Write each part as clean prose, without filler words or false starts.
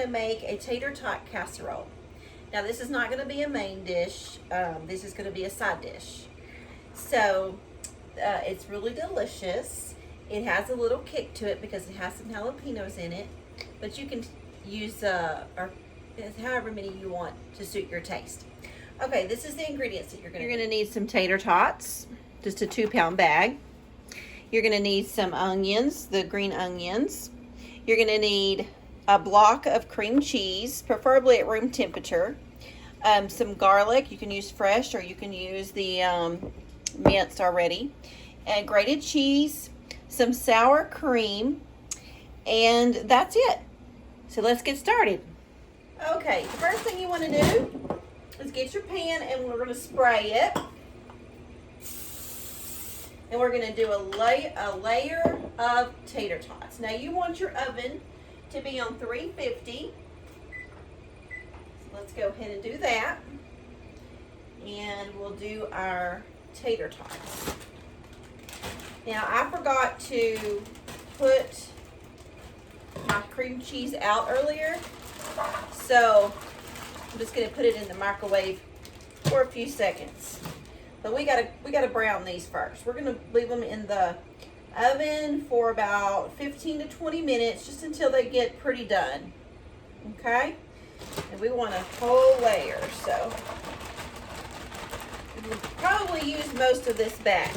to make a tater tot casserole. Now this is not going to be a main dish. This is going to be a side dish. So it's really delicious. It has a little kick to it because it has some jalapeños in it. But you can use however many you want to suit your taste. Okay, this is the ingredients that you're going to need. Some tater tots, just a 2-pound bag. You're going to need some onions, the green onions. You're going to need a block of cream cheese, preferably at room temperature. Some garlic, you can use fresh or you can use the minced already. And grated cheese, some sour cream, and that's it. So let's get started. Okay, the first thing you want to do is get your pan and we're going to spray it. And we're going to do a layer of tater tots. Now you want your oven to be on 350. So let's go ahead and do that. And we'll do our tater tots. Now I forgot to put my cream cheese out earlier. So I'm just going to put it in the microwave for a few seconds. But we gotta brown these first. We're gonna leave them in the oven for about 15 to 20 minutes, just until they get pretty done. Okay? And we want a whole layer, so we'll probably use most of this back.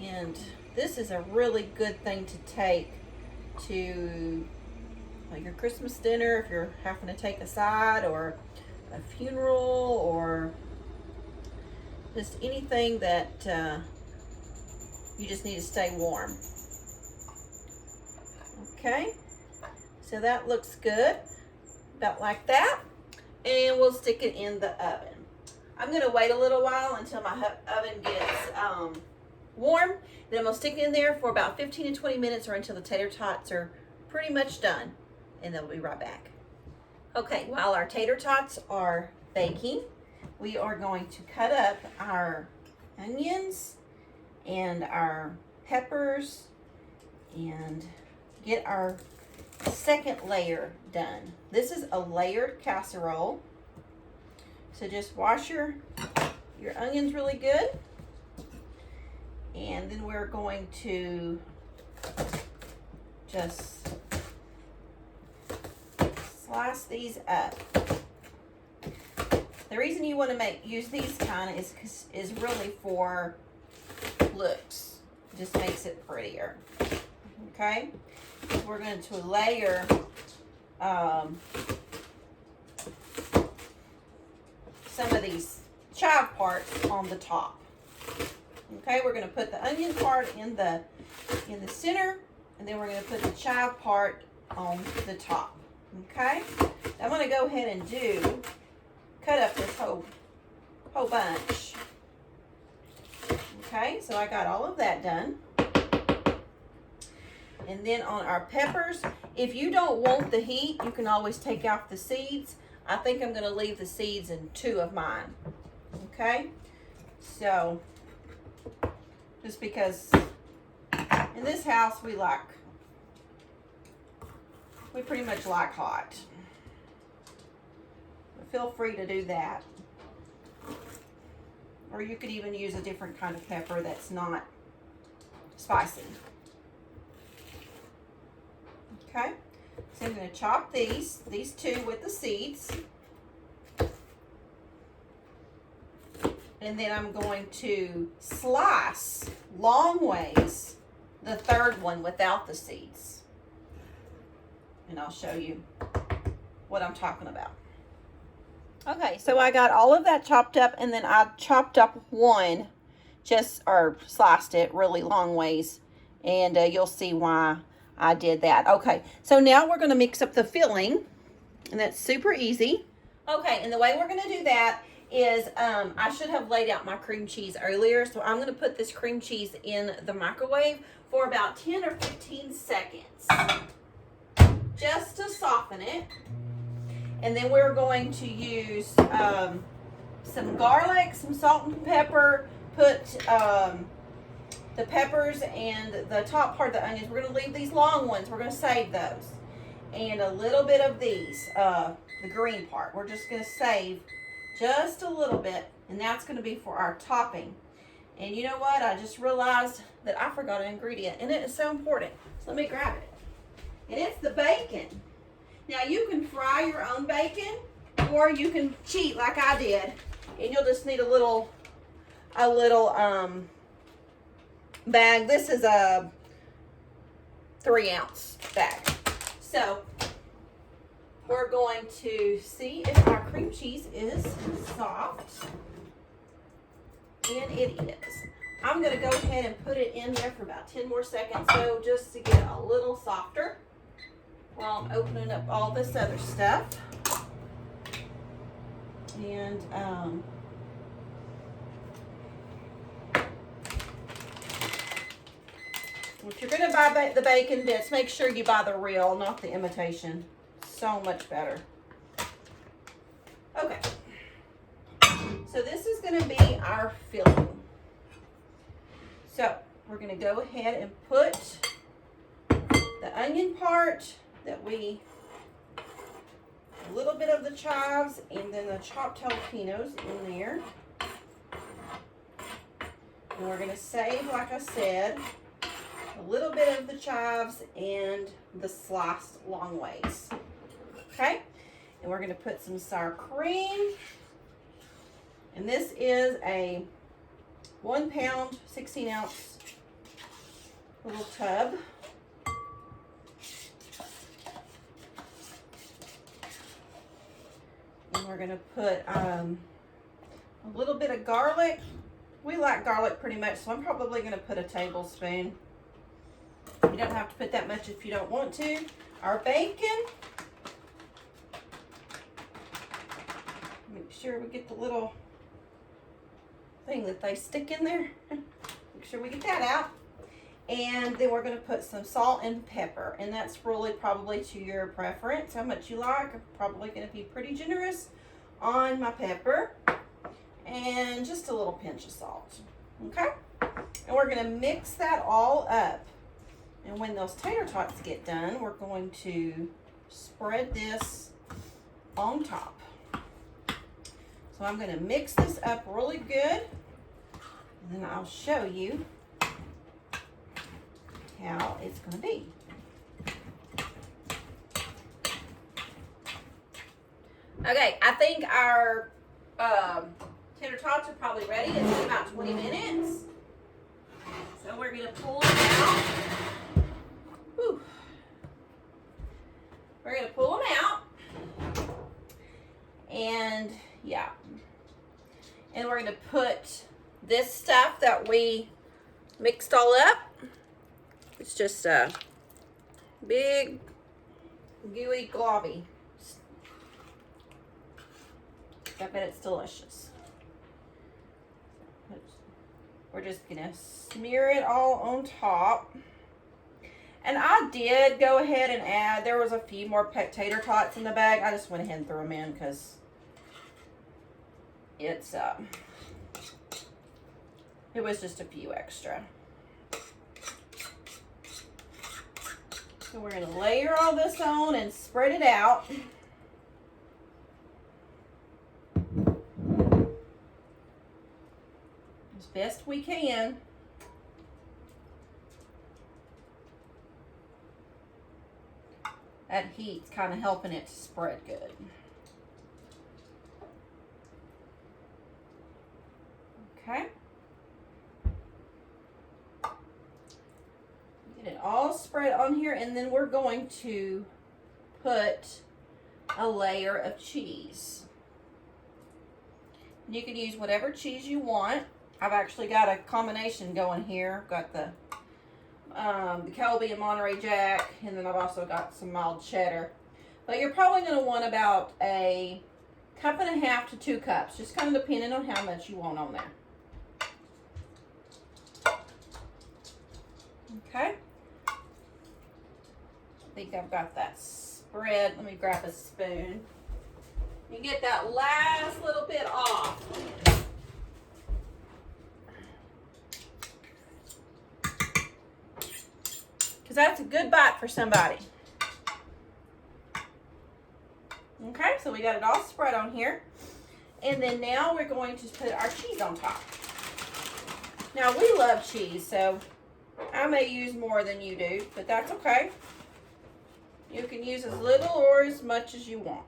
And this is a really good thing to take to your Christmas dinner if you're having to take a side, or a funeral, or just anything that you just need to stay warm. Okay, so that looks good, about like that, and we'll stick it in the oven. I'm going to wait a little while until my oven gets warm, then I'm going to stick it in there for about 15 to 20 minutes, or until the tater tots are pretty much done, and then we'll be right back. Okay, while our tater tots are baking, we are going to cut up our onions and our peppers and get our second layer done. This is a layered casserole. So just wash your onions really good. And then we're going to just slice these up. The reason you want to use these kind of is really for looks. It just makes it prettier. Okay, so we're going to layer some of these chive parts on the top. Okay, we're going to put the onion part in the center, and then we're going to put the chive part on the top. Okay, I'm going to go ahead and cut up this whole bunch. Okay, so I got all of that done. And then on our peppers, if you don't want the heat, you can always take off the seeds. I think I'm going to leave the seeds in 2 of mine. Okay, so just because in this house we pretty much like hot. But feel free to do that. Or you could even use a different kind of pepper that's not spicy. Okay, so I'm going to chop these 2 with the seeds. And then I'm going to slice long ways the 3rd one without the seeds. And I'll show you what I'm talking about. Okay, so I got all of that chopped up, and then I chopped up one, or sliced it really long ways, and you'll see why I did that. Okay, so now we're going to mix up the filling, and that's super easy. Okay, and the way we're going to do that is I should have laid out my cream cheese earlier, so I'm going to put this cream cheese in the microwave for about 10 or 15 seconds, just to soften it. And then we're going to use some garlic, some salt and pepper, put the peppers and the top part of the onions. We're going to leave these long ones. We're going to save those. And a little bit of these, the green part. We're just going to save just a little bit, and that's going to be for our topping. And you know what? I just realized that I forgot an ingredient, and it is so important. So let me grab it. And it's the bacon. Now you can fry your own bacon, or you can cheat like I did, and you'll just need a little bag. This is a 3-ounce bag. So we're going to see if our cream cheese is soft, and it is. I'm going to go ahead and put it in there for about 10 more seconds, so just to get a little softer while I'm opening up all this other stuff. And if you're going to buy the bacon bits, make sure you buy the real, not the imitation. So much better. Okay. So this is going to be our filling. So we're going to go ahead and put the onion part that a little bit of the chives and then the chopped jalapeños in there. And we're going to save, like I said, a little bit of the chives and the sliced long ways. Okay? And we're going to put some sour cream. And this is a 1 pound, 16-ounce little tub. And we're going to put a little bit of garlic. We like garlic pretty much, so I'm probably going to put a tablespoon. You don't have to put that much if you don't want to. Our bacon. Make sure we get the little thing that they stick in there. Make sure we get that out. And then we're going to put some salt and pepper. And that's really probably to your preference, how much you like. I'm probably going to be pretty generous on my pepper. And just a little pinch of salt. Okay? And we're going to mix that all up. And when those tater tots get done, we're going to spread this on top. So I'm going to mix this up really good, and then I'll show you how it's going to be. Okay, I think our tater tots are probably ready. It's been about 20 minutes. So we're going to pull them out. Whew. We're going to pull them out. And yeah. And we're going to put this stuff that we mixed all up. It's just a big, gooey globby. I bet it's delicious. We're just going to smear it all on top. And I did go ahead and add, there was a few more tater tots in the bag. I just went ahead and threw them in because it was just a few extra. So we're going to layer all this on and spread it out. As best we can. That heat's kind of helping it to spread good. Okay. Get it all spread on here, and then we're going to put a layer of cheese. You can use whatever cheese you want. I've actually got a combination going here. I've got the Colby and Monterey Jack, and then I've also got some mild cheddar. But you're probably going to want about a 1.5 cups to 2 cups, just kind of depending on how much you want on there. Okay. I think I've got that spread. Let me grab a spoon. You get that last little bit off. that's a good bite for somebody. Okay, so we got it all spread on here. And then now we're going to put our cheese on top. Now we love cheese, so I may use more than you do, but that's okay. You can use as little or as much as you want.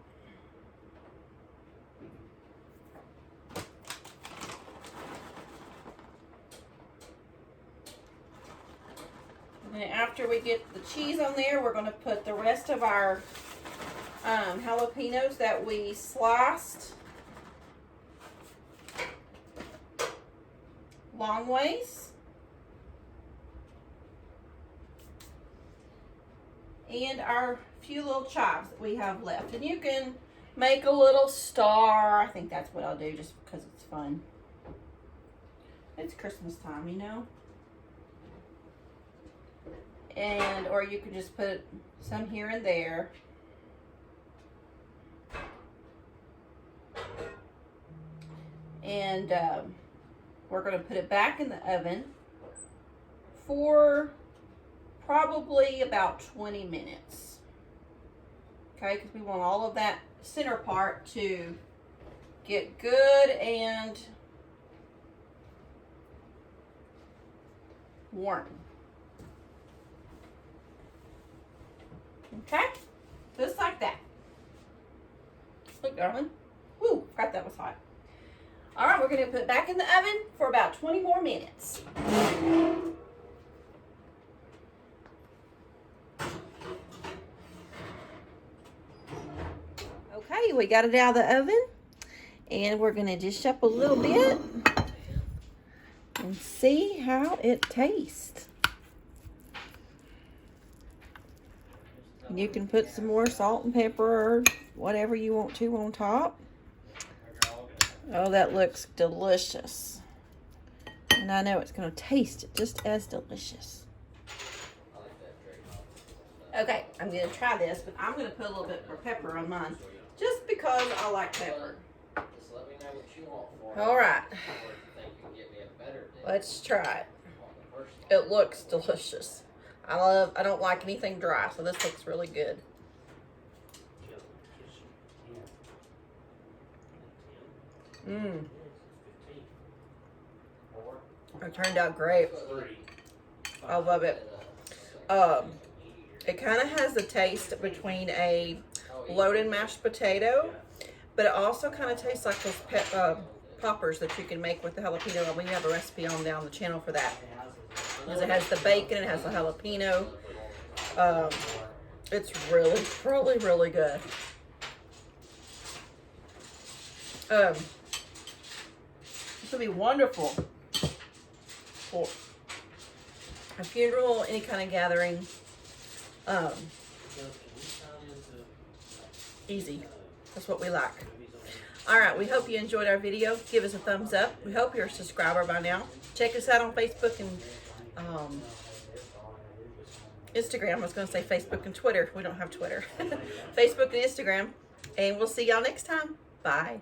And after we get the cheese on there, we're going to put the rest of our jalapenos that we sliced long ways. And our few little chives that we have left. And you can make a little star. I think that's what I'll do just because it's fun. It's Christmas time, you know. And, or you can just put some here and there. And we're going to put it back in the oven for probably about 20 minutes. Okay, because we want all of that center part to get good and warm. Okay, just like that. Look, darling. Woo, forgot that was hot. All right, we're going to put it back in the oven for about 20 more minutes. Okay, we got it out of the oven, and we're going to dish up a little bit and see how it tastes. You can put some more salt and pepper or whatever you want to on top. Oh, that looks delicious. And I know it's going to taste just as delicious. Okay, I'm going to try this, but I'm going to put a little bit more pepper on mine just because I like pepper. All right. Let's try it. It looks delicious. I don't like anything dry, so this looks really good. It turned out great. I love it. It kind of has the taste between a loaded mashed potato, but it also kind of tastes like those poppers that you can make with the jalapeno. And we have a recipe on down the channel for that. Because it has the bacon, it has the jalapeno. It's really, really, really good. This would be wonderful for a funeral, any kind of gathering. Easy. That's what we like. All right, we hope you enjoyed our video. Give us a thumbs up. We hope you're a subscriber by now. Check us out on Facebook and Instagram. I was going to say Facebook and Twitter. We don't have Twitter. Facebook and Instagram. And we'll see y'all next time. Bye.